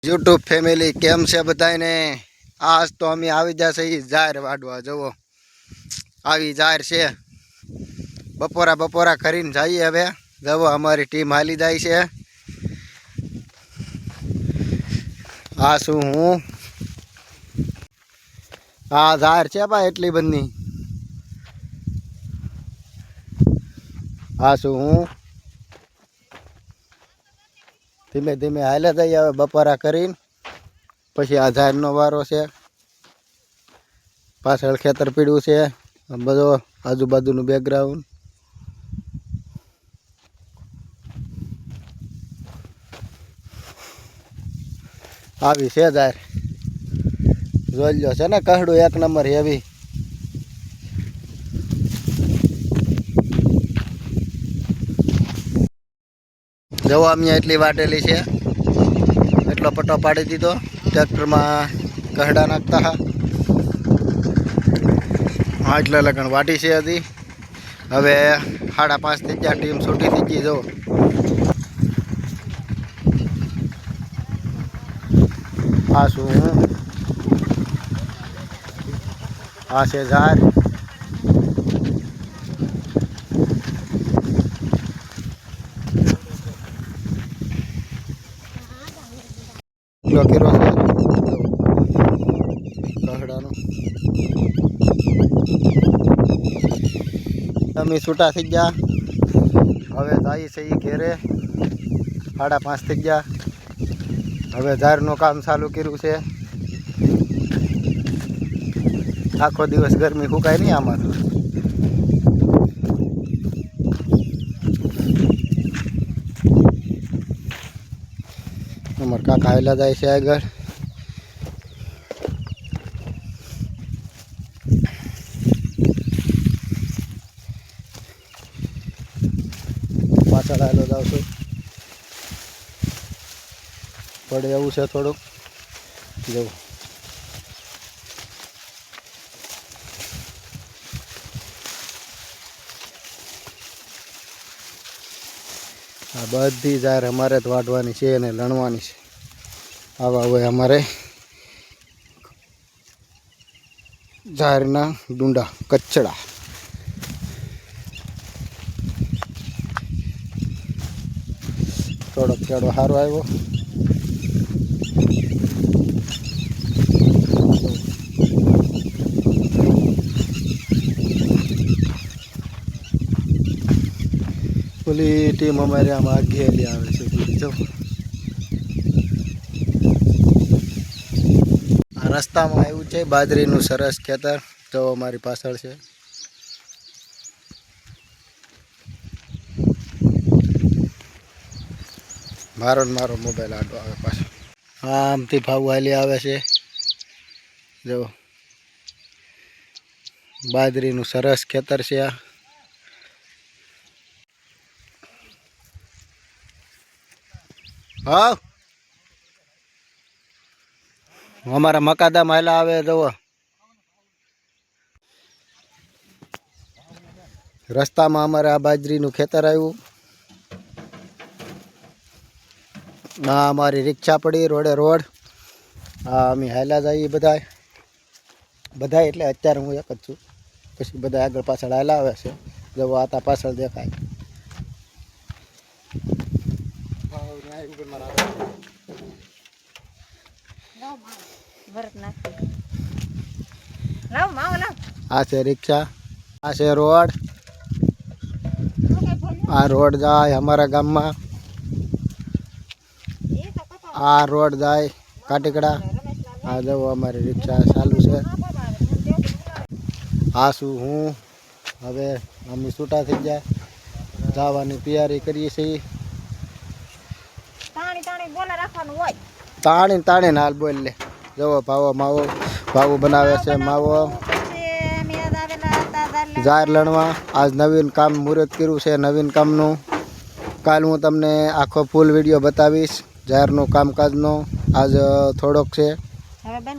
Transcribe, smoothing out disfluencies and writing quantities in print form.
YouTube family કેમ છે બધાને? આજ તો અમે આવી જશે જાહેર વાડવા. જુઓ આવી જાહેર છે. બપોરા કરીને જઈએ હવે. જુઓ અમારી ટીમ હાલી જાય છે. આ શું હું આ જાહેર છે ભાઈ એટલી બધી. આ શું હું ધીમે ધીમે હાલે જઈએ હવે બપોરા કરીને. પછી આ જાહેરનો વારો છે. પાછળ ખેતર પીડ્યું છે. બધો આજુબાજુનું બેકગ્રાઉન્ડ. આવી છે જાહેર. જોઈ લો છે ને કહડું એક નંબર હેવી. જવો અમે એટલી વાટેલી છે. એટલો પટ્ટો પાડી દીધો. ટ્રેક્ટરમાં કહડા નાખતા હા. એટલે લગન વાટી છે હજી. હવે 5:30 થઈ ગયા. ટીમ છૂટી થઈ ગઈ. જુઓ આ શું આ છે ઝાર. કિલો છે કહડાનો. અમે છૂટા થઈ ગયા. હવે જાય છે એ ઘેરે. 5:30 થઈ ગયા. હવે ઝારનું કામ ચાલુ કર્યું છે. આખો દિવસ ગરમી ફૂંકાય નહીં આમાં. અમારા કાકા હાલ્યા જાય છે આગળ. પાછળ હાલો જાવ છું. પડે એવું છે થોડુંક. જવું આ બધી જાહેર અમારે જ વાઢવાની છે અને લણવાની છે. આવા હોય અમારે જાહેરના ડુંડા કચડા. થોડોક કેળો સારો આવ્યો. ઓલી ટીમ અમારે આમાં આગેલી આવે છે. જો આ રસ્તામાં આવ્યું છે બાજરીનું સરસ ખેતર. જો અમારી પાછળ છે. મારો મોબાઈલ આડો આવે પાછો. આમથી ભાવ હાલી આવે છે. જો બાજરીનું સરસ ખેતર છે આ. હા અમારા મકાદા માયલા આવે. જુઓ રસ્તામાં અમારે આ બાજરીનું ખેતર આવ્યું. આ અમારી રિક્ષા પડી રોડે રોડ. હા અમે હાલ્યા જઈએ બધા એટલે અત્યારે હું એક જ છું. પછી બધા આગળ પાછળ હાલ્યા આવે છે. જવો આતા પાછળ દેખાય. આ છે રિક્ષા. આ છે રોડ. આ રોડ જાય અમારા ગામમાં. આ રોડ જાય કાટીકડા. આ જવો અમારી રિક્ષા ચાલુ છે. આ શું હું હવે અમે છૂટા થઈ જાય. જવાની તૈયારી કરીએ છીએ. તાણી હાલ બોલ લે. જવો ભાવો બનાવે છે માવો. જાહેર લણવા આજ નવીન કામ મુહૂર્ત કર્યું છે. નવીન કામનું કાલ હું તમને આખો ફૂલ વિડીયો બતાવીશ જાહેરનું કામકાજનો. આજ થોડોક છે.